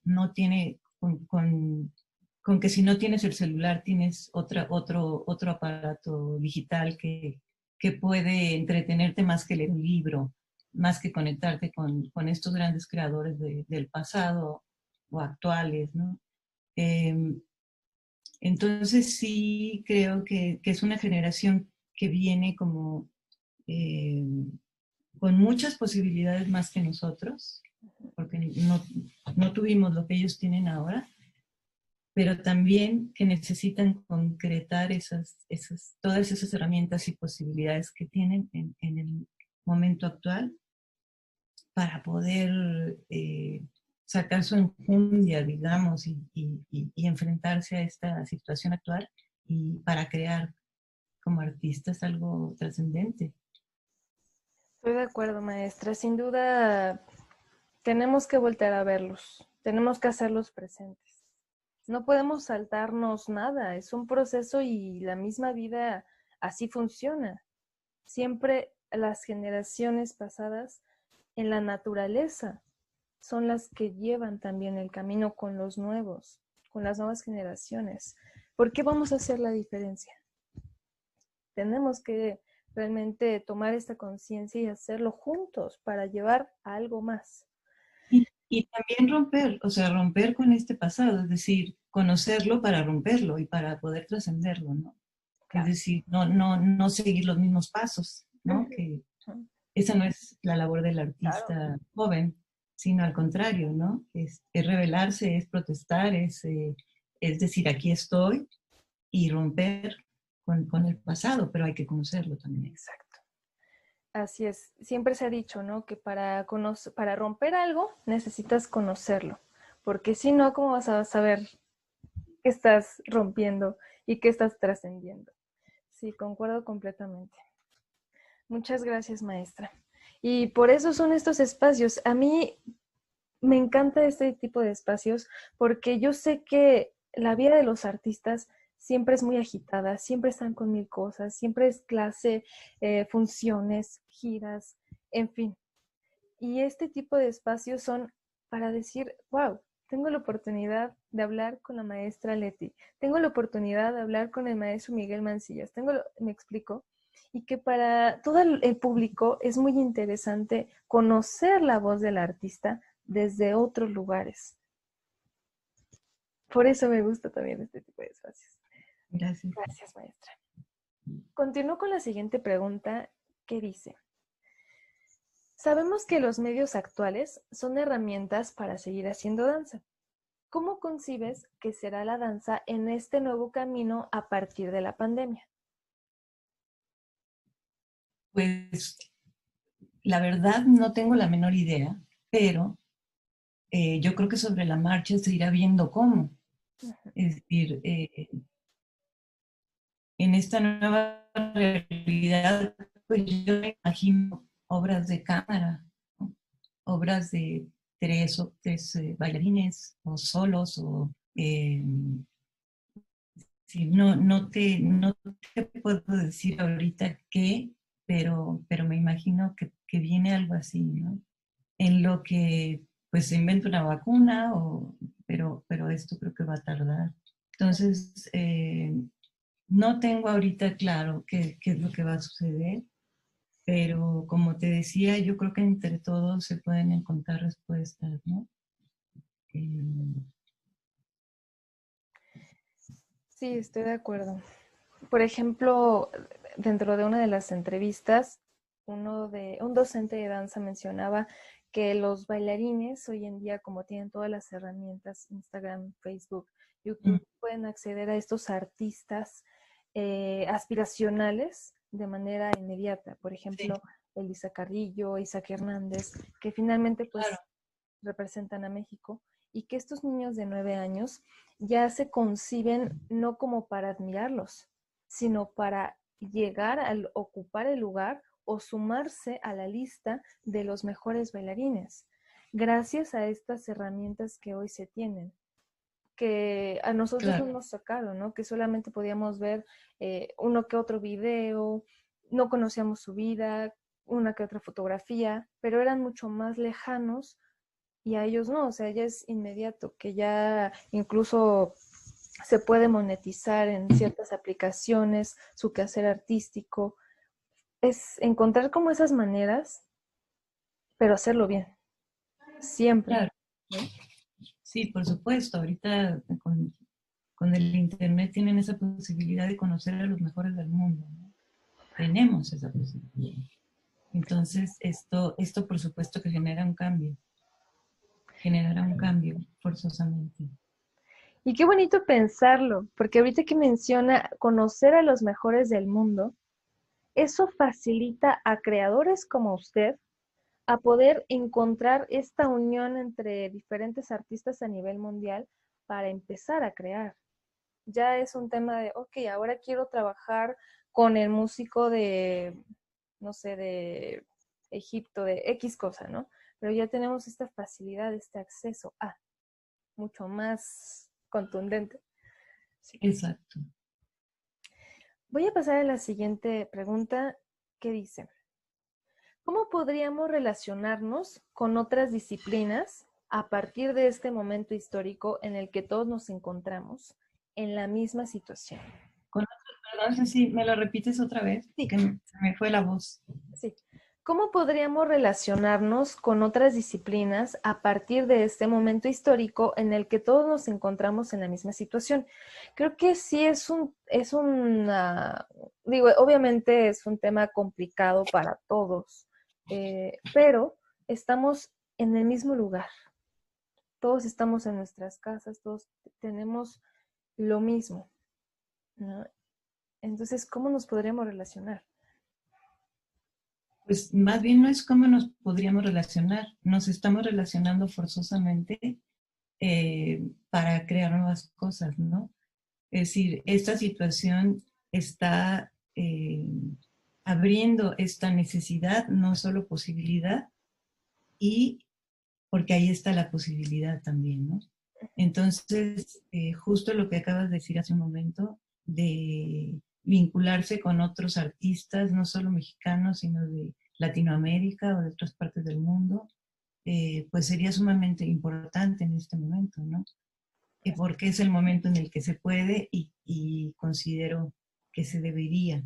Speaker 2: No tiene, con que si no tienes el celular, tienes otro aparato digital que puede entretenerte más que leer un libro, más que conectarte con estos grandes creadores del pasado o actuales, ¿no? Eh, entonces sí creo que es una generación que viene como eh, con muchas posibilidades más que nosotros, porque no tuvimos lo que ellos tienen ahora, pero también que necesitan concretar todas esas herramientas y posibilidades que tienen en el momento actual para poder sacar su enjundia, digamos, y enfrentarse a esta situación actual y para crear como artistas algo trascendente.
Speaker 1: Estoy de acuerdo, maestra. Sin duda, tenemos que voltear a verlos, tenemos que hacerlos presentes. No podemos saltarnos nada, es un proceso y la misma vida así funciona. Siempre las generaciones pasadas en la naturaleza son las que llevan también el camino con los nuevos, con las nuevas generaciones. ¿Por qué vamos a hacer la diferencia? Tenemos que realmente tomar esta conciencia y hacerlo juntos para llevar a algo más.
Speaker 2: Y también romper, o sea, romper con este pasado, es decir, conocerlo para romperlo y para poder trascenderlo, ¿no? Es
Speaker 1: Claro.
Speaker 2: decir, no seguir los mismos pasos, ¿no? Que esa no es la labor del
Speaker 1: Claro.
Speaker 2: artista joven, sino al contrario, ¿no? Es rebelarse, es protestar, es decir, aquí estoy y romper con el pasado, pero hay que conocerlo también.
Speaker 1: Exacto. Así es. Siempre se ha dicho, ¿no? Que para romper algo necesitas conocerlo, porque si no, ¿cómo vas a saber qué estás rompiendo y qué estás trascendiendo? Sí, concuerdo completamente. Muchas gracias, maestra. Y por eso son estos espacios. A mí me encanta este tipo de espacios porque yo sé que la vida de los artistas siempre es muy agitada, siempre están con mil cosas, siempre es clase, funciones, giras, en fin. Y este tipo de espacios son para decir, wow, tengo la oportunidad de hablar con la maestra Leti, tengo la oportunidad de hablar con el maestro Miguel Mancillas, me explico, y que para todo el público es muy interesante conocer la voz del artista desde otros lugares. Por eso me gusta también este tipo de espacios.
Speaker 2: Gracias.
Speaker 1: Gracias, maestra. Continúo con la siguiente pregunta que dice, sabemos que los medios actuales son herramientas para seguir haciendo danza. ¿Cómo concibes que será la danza en este nuevo camino a partir de la pandemia?
Speaker 2: Pues la verdad no tengo la menor idea, pero yo creo que sobre la marcha se irá viendo cómo. Es decir, en esta nueva realidad, pues yo me imagino obras de cámara, ¿no? Obras de tres bailarines o solos o sí, no te puedo decir ahorita qué, pero me imagino que viene algo así, ¿no? En lo que pues se inventa una vacuna, pero esto creo que va a tardar. Entonces, no tengo ahorita claro qué es lo que va a suceder, pero como te decía, yo creo que entre todos se pueden encontrar respuestas, ¿no? Eh,
Speaker 1: Sí, estoy de acuerdo. Por ejemplo, dentro de una de las entrevistas, un docente de danza mencionaba que los bailarines hoy en día, como tienen todas las herramientas, Instagram, Facebook, YouTube, pueden acceder a estos artistas aspiracionales de manera inmediata. Por
Speaker 2: sí,
Speaker 1: ejemplo, Elisa Carrillo, Isaac Hernández, que finalmente
Speaker 2: claro,
Speaker 1: pues representan a México y que estos niños de 9 años ya se conciben no como para admirarlos, sino para llegar a ocupar el lugar o sumarse a la lista de los mejores bailarines, gracias a estas herramientas que hoy se tienen, que a nosotros no
Speaker 2: claro.
Speaker 1: nos tocaron, ¿no? Que solamente podíamos ver uno que otro video, no conocíamos su vida, una que otra fotografía, pero eran mucho más lejanos y a ellos no, o sea, ya es inmediato, que ya incluso se puede monetizar en ciertas aplicaciones, su quehacer artístico, es encontrar como esas maneras, pero hacerlo bien, siempre.
Speaker 2: Claro, sí, por supuesto. Ahorita con el Internet tienen esa posibilidad de conocer a los mejores del mundo, ¿no? Tenemos esa posibilidad. Entonces, esto por supuesto que generará un cambio forzosamente.
Speaker 1: Y qué bonito pensarlo, porque ahorita que menciona conocer a los mejores del mundo, eso facilita a creadores como usted a poder encontrar esta unión entre diferentes artistas a nivel mundial para empezar a crear. Ya es un tema de, ok, ahora quiero trabajar con el músico de, no sé, de Egipto, de X cosa, ¿no? Pero ya tenemos esta facilidad, este acceso a mucho más contundente. Sí.
Speaker 2: Exacto.
Speaker 1: Voy a pasar a la siguiente pregunta que dice, ¿cómo podríamos relacionarnos con otras disciplinas a partir de este momento histórico en el que todos nos encontramos en la misma situación?
Speaker 2: Con otras Perdón, Ceci, ¿me lo repites otra vez?
Speaker 1: Sí,
Speaker 2: Que se me fue la voz.
Speaker 1: sí. ¿Cómo podríamos relacionarnos con otras disciplinas a partir de este momento histórico en el que todos nos encontramos en la misma situación? Creo que sí digo, obviamente es un tema complicado para todos, pero estamos en el mismo lugar. Todos estamos en nuestras casas, todos tenemos lo mismo, ¿no? Entonces, ¿cómo nos podríamos relacionar?
Speaker 2: Pues más bien no es cómo nos podríamos relacionar, nos estamos relacionando forzosamente para crear nuevas cosas, ¿no? Es decir, esta situación está abriendo esta necesidad, no solo posibilidad, y porque ahí está la posibilidad también, ¿no? Entonces, justo lo que acabas de decir hace un momento, de vincularse con otros artistas, no solo mexicanos, sino de Latinoamérica o de otras partes del mundo, pues sería sumamente importante en este momento, ¿no? Porque es el momento en el que se puede y considero que se debería.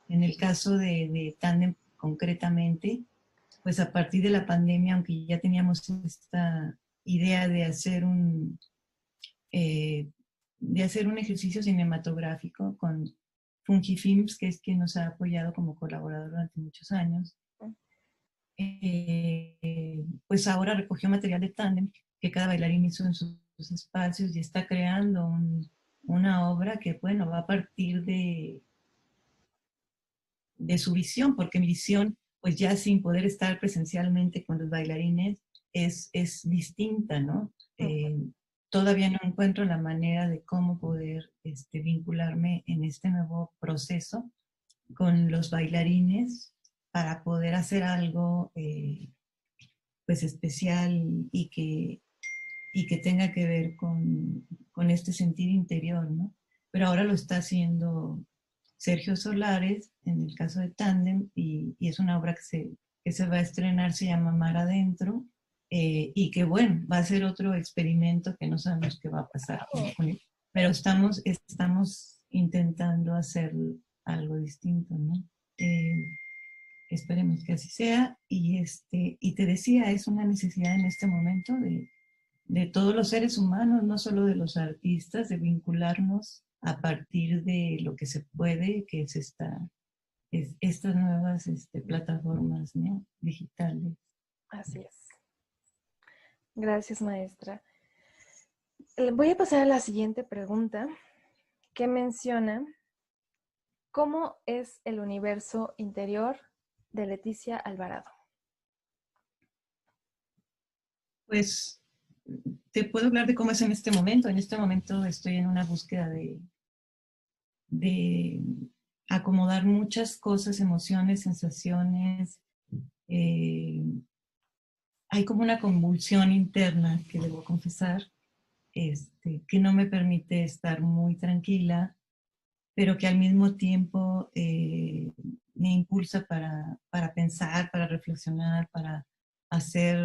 Speaker 2: En el caso de Tandem concretamente, pues a partir de la pandemia, aunque ya teníamos esta idea eh, de hacer un ejercicio cinematográfico con Fungi Films, que es quien nos ha apoyado como colaborador durante muchos años, pues ahora recogió material de Tandem que cada bailarín hizo en sus espacios y está creando una obra que, bueno, va a partir de su visión, porque mi visión, pues ya sin poder estar presencialmente con los bailarines, es distinta, ¿no? Todavía no encuentro la manera de cómo poder vincularme en este nuevo proceso con los bailarines para poder hacer algo pues especial y que tenga que ver con este sentir interior, ¿no? Pero ahora lo está haciendo Sergio Solares, en el caso de Tandem, y es una obra que se va a estrenar, se llama Mar Adentro, y que bueno, va a ser otro experimento que no sabemos qué va a pasar con él, pero estamos intentando hacer algo distinto, ¿no? Esperemos que así sea, y te decía, es una necesidad en este momento de todos los seres humanos, no solo de los artistas, de vincularnos a partir de lo que se puede, que es estas nuevas plataformas, ¿no?, digitales.
Speaker 1: Así es. Gracias, maestra. Voy a pasar a la siguiente pregunta, que menciona cómo es el universo interior de Leticia Alvarado.
Speaker 2: Pues te puedo hablar de cómo es en este momento. En este momento estoy en una búsqueda de acomodar muchas cosas, emociones, sensaciones. Eh, Hay como una convulsión interna que debo confesar, que no me permite estar muy tranquila, pero que al mismo tiempo me impulsa para pensar, para reflexionar, para hacer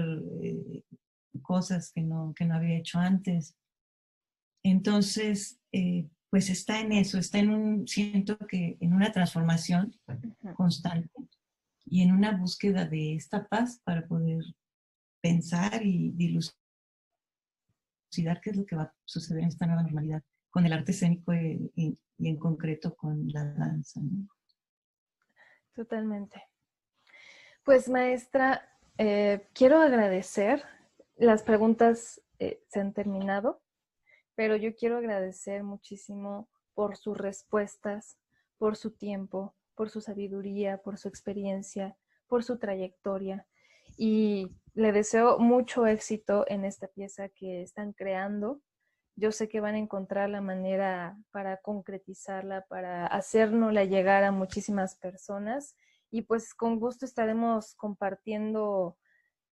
Speaker 2: cosas que no había hecho antes. Entonces, pues está en eso, siento que en una transformación constante y en una búsqueda de esta paz para poder pensar y dilucidar qué es lo que va a suceder en esta nueva normalidad con el arte escénico y en concreto con la danza, ¿no?
Speaker 1: Totalmente. Pues maestra, quiero agradecer. Las preguntas se han terminado, pero yo quiero agradecer muchísimo por sus respuestas, por su tiempo, por su sabiduría, por su experiencia, por su trayectoria. Y le deseo mucho éxito en esta pieza que están creando. Yo sé que van a encontrar la manera para concretizarla, para hacérnosla llegar a muchísimas personas. Y pues con gusto estaremos compartiendo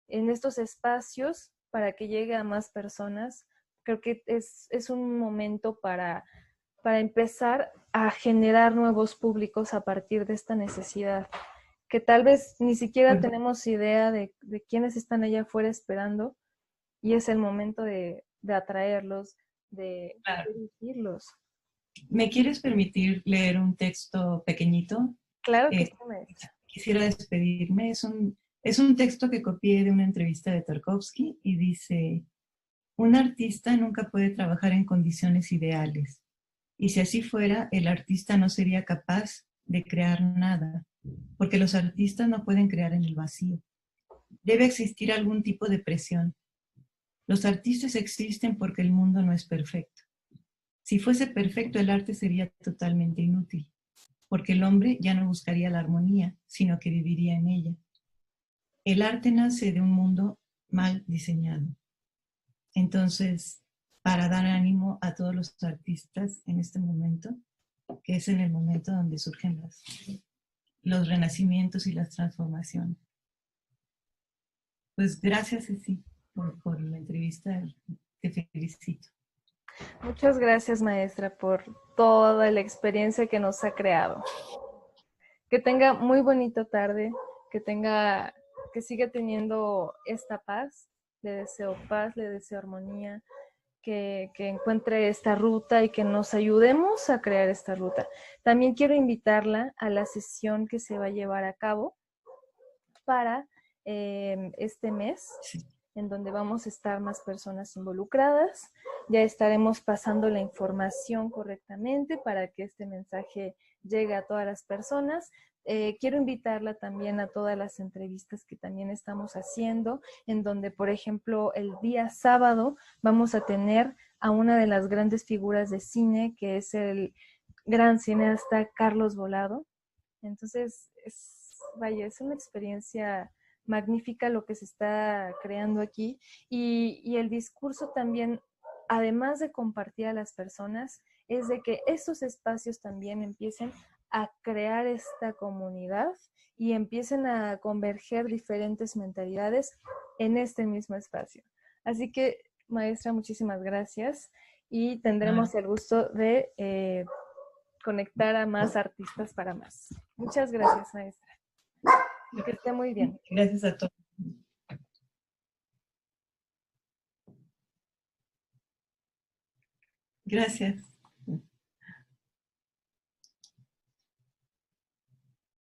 Speaker 1: en estos espacios para que llegue a más personas. Creo que es un momento para empezar a generar nuevos públicos a partir de esta necesidad, que tal vez ni siquiera
Speaker 2: Pues,
Speaker 1: tenemos idea de quiénes están allá afuera esperando, y es el momento de atraerlos, de
Speaker 2: claro,
Speaker 1: dirigirlos.
Speaker 2: ¿Me quieres permitir leer un texto pequeñito?
Speaker 1: Claro que sí,
Speaker 2: Eh,
Speaker 1: maestra.
Speaker 2: Quisiera despedirme. Es un texto que copié de una entrevista de Tarkovsky y dice, un artista nunca puede trabajar en condiciones ideales. Y si así fuera, el artista no sería capaz de crear nada, porque los artistas no pueden crear en el vacío. Debe existir algún tipo de presión. Los artistas existen porque el mundo no es perfecto. Si fuese perfecto, el arte sería totalmente inútil, porque el hombre ya no buscaría la armonía, sino que viviría en ella. El arte nace de un mundo mal diseñado. Entonces, para dar ánimo a todos los artistas en este momento, que es en el momento donde surgen los renacimientos y las transformaciones. Pues gracias, Ceci, por la entrevista. Te felicito.
Speaker 1: Muchas gracias, maestra, por toda la experiencia que nos ha creado. Que tenga muy bonita tarde, que siga teniendo esta paz. Le deseo paz, le deseo armonía, que encuentre esta ruta y que nos ayudemos a crear esta ruta. También quiero invitarla a la sesión que se va a llevar a cabo para este mes,
Speaker 2: Sí.
Speaker 1: en donde vamos a estar más personas involucradas. Ya estaremos pasando la información correctamente para que este mensaje llegue a todas las personas. Quiero invitarla también a todas las entrevistas que también estamos haciendo, en donde, por ejemplo, el día sábado vamos a tener a una de las grandes figuras de cine, que es el gran cineasta Carlos Volado. Entonces, es una experiencia magnífica lo que se está creando aquí y el discurso también, además de compartir a las personas, es de que estos espacios también empiecen a crear esta comunidad y empiecen a converger diferentes mentalidades en este mismo espacio. Así que, maestra, muchísimas gracias y tendremos el gusto de conectar a más artistas para más. Muchas gracias, maestra. Que esté muy bien.
Speaker 2: Gracias a todos. Gracias.